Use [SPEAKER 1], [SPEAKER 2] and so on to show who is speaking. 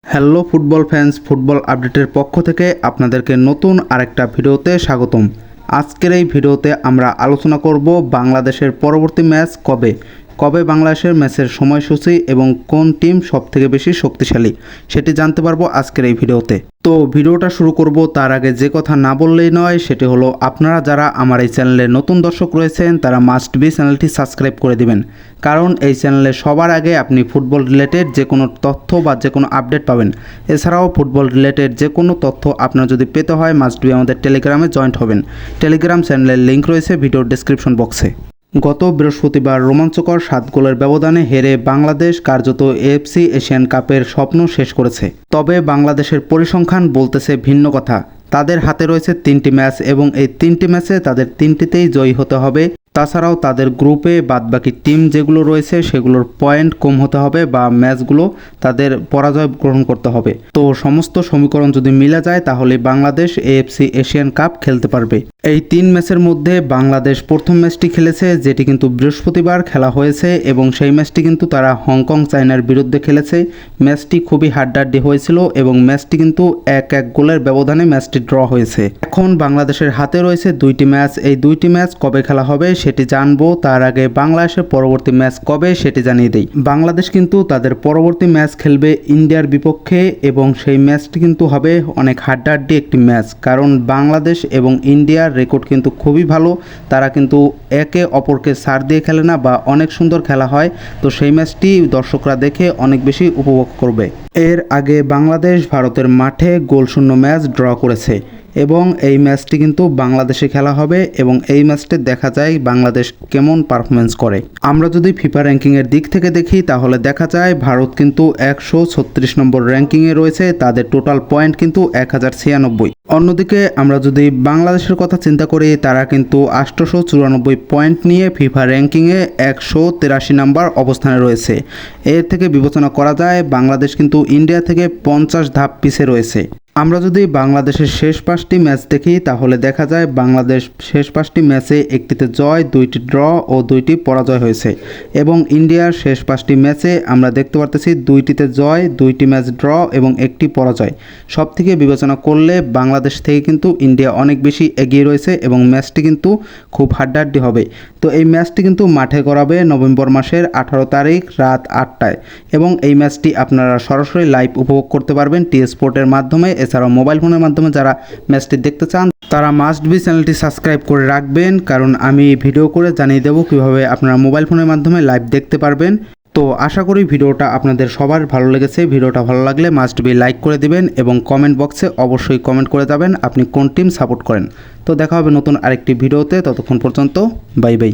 [SPEAKER 1] Hello football fans, football আপডেটের পক্ষ থেকে আপনাদেরকে নতুন আরেকটা ভিডিওতে স্বাগতম। আজকের এই ভিডিওতে আমরা আলোচনা করব বাংলাদেশের পরবর্তী ম্যাচ কবে বাংলাদেশের ম্যাচের সময়সূচি এবং কোন টিম সবথেকে বেশি শক্তিশালী সেটি জানতে পারবো আজকের এই ভিডিওতে। তো ভিডিওটা শুরু করব তার আগে যে কথা না বললেই নয়, সেটি হলো আপনারা যারা আমার এই চ্যানেলে নতুন দর্শক রয়েছেন তারা মাস্ট বি চ্যানেলটি সাবস্ক্রাইব করে দিবেন, কারণ এই চ্যানেলে সবার আগে আপনি ফুটবল রিলেটেড যে কোনো তথ্য বা যে কোনো আপডেট পাবেন। এছাড়াও ফুটবল রিলেটেড যে কোনো তথ্য আপনার যদি পেতে হয় মাস্ট বি আমাদের টেলিগ্রামে জয়েন্ট হবেন। টেলিগ্রাম চ্যানেলের লিঙ্ক রয়েছে ভিডিওর ডেসক্রিপশন বক্সে। গত বৃহস্পতিবার রোমাঞ্চকর 7 গোলের ব্যবধানে হেরে বাংলাদেশ কার্যত এএফসি এশিয়ান কাপের স্বপ্ন শেষ করেছে। তবে বাংলাদেশের পরিসংখ্যান বলতেছে ভিন্ন কথা। তাদের হাতে রয়েছে 3টি ম্যাচ এবং এই 3টি ম্যাচে তাদের 3টিতেই জয়ী হতে হবে। তাছাড়াও তাদের গ্রুপে বাদবাকি টিম যেগুলো রয়েছে সেগুলোর পয়েন্ট কম হতে হবে বা ম্যাচগুলো তাদের পরাজয় গ্রহণ করতে হবে। তো সমস্ত সমীকরণ যদি মিলে যায় তাহলে বাংলাদেশ এএফসি এশিয়ান কাপ খেলতে পারবে। এই 3 ম্যাচের মধ্যে বাংলাদেশ প্রথম ম্যাচটি খেলেছে, যেটি কিন্তু বৃহস্পতিবার খেলা হয়েছে এবং সেই ম্যাচটি কিন্তু তারা হংকং চায়নার বিরুদ্ধে খেলেছে। ম্যাচটি খুবই হাড্ডাহাড্ডি হয়েছিল এবং ম্যাচটি কিন্তু 1-1 গোলের ব্যবধানে ম্যাচটি ড্র হয়েছে। এখন বাংলাদেশের হাতে রয়েছে 2টি ম্যাচ। এই 2টি ম্যাচ কবে খেলা হবে সেটি জানবো, তার আগে বাংলাদেশের পরবর্তী ম্যাচ কবে সেটি জানিয়ে দেই। বাংলাদেশ কিন্তু তাদের পরবর্তী ম্যাচ খেলবে ইন্ডিয়ার বিপক্ষে এবং সেই ম্যাচটি কিন্তু হবে অনেক হাড্ডাহাড্ডি একটি ম্যাচ, কারণ বাংলাদেশ এবং ইন্ডিয়ার রেকর্ড কিন্তু খুবই ভালো। তারা কিন্তু একে অপরকে ছাড় দিয়ে খেলে না বা অনেক সুন্দর খেলা হয়। তো সেই ম্যাচটি দর্শকরা দেখে অনেক বেশি উপভোগ করবে। এর আগে বাংলাদেশ ভারতের মাঠে গোলশূন্য ম্যাচ ড্র করেছে এবং এই ম্যাচটি কিন্তু বাংলাদেশে খেলা হবে এবং এই ম্যাচটি দেখা যায় বাংলাদেশ কেমন পারফরমেন্স করে। আমরা যদি ফিফা র্যাঙ্কিংয়ের দিক থেকে দেখি তাহলে দেখা যায় ভারত কিন্তু 136 নম্বর র্যাঙ্কিংয়ে রয়েছে, তাদের টোটাল পয়েন্ট কিন্তু 1096। অন্যদিকে আমরা যদি বাংলাদেশের কথা চিন্তা করি, তারা কিন্তু 894 পয়েন্ট নিয়ে ফিফা র্যাঙ্কিংয়ে 183 নম্বর অবস্থানে রয়েছে। এর থেকে বিবেচনা করা যায় বাংলাদেশ কিন্তু ইন্ডিয়া থেকে 50 ধাপ পিছে রয়েছে। আমরা যদি বাংলাদেশের শেষ 5টি ম্যাচ দেখি তাহলে দেখা যায় বাংলাদেশ শেষ 5টি ম্যাচে 1টিতে জয়, 2টি ড্র ও 2টি পরাজয় হয়েছে এবং ইন্ডিয়ার শেষ 5টি ম্যাচে আমরা দেখতে পারতেছি 2টিতে জয়, 2টি ম্যাচ ড্র এবং 1টি পরাজয়। সব থেকে বিবেচনা করলে বাংলাদেশ থেকে কিন্তু ইন্ডিয়া অনেক বেশি এগিয়ে রয়েছে এবং ম্যাচটি কিন্তু খুব হাড্ডাহাড্ডি হবে। তো এই ম্যাচটি কিন্তু মাঠে করাবে নভেম্বর মাসের 18 তারিখ রাত 8টায় এবং এই ম্যাচটি আপনারা সরাসরি লাইভ উপভোগ করতে পারবেন টি স্পোর্টের মাধ্যমে। এছাড়াও মোবাইল ফোনের মাধ্যমে যারা ম্যাচটি দেখতে চান তারা মাস্ট বি চ্যানেলটি সাবস্ক্রাইব করে রাখবেন, কারণ আমি ভিডিও করে জানিয়ে দেবো কীভাবে আপনারা মোবাইল ফোনের মাধ্যমে লাইভ দেখতে পারবেন। তো আশা করি ভিডিওটা আপনাদের সবার ভালো লেগেছে। ভিডিওটা ভালো লাগলে মাস্ট বি লাইক করে দিবেন এবং কমেন্ট বক্সে অবশ্যই কমেন্ট করে যাবেন আপনি কোন টিম সাপোর্ট করেন। তো দেখা হবে নতুন আরেকটি ভিডিওতে, ততক্ষণ পর্যন্ত বাই বাই।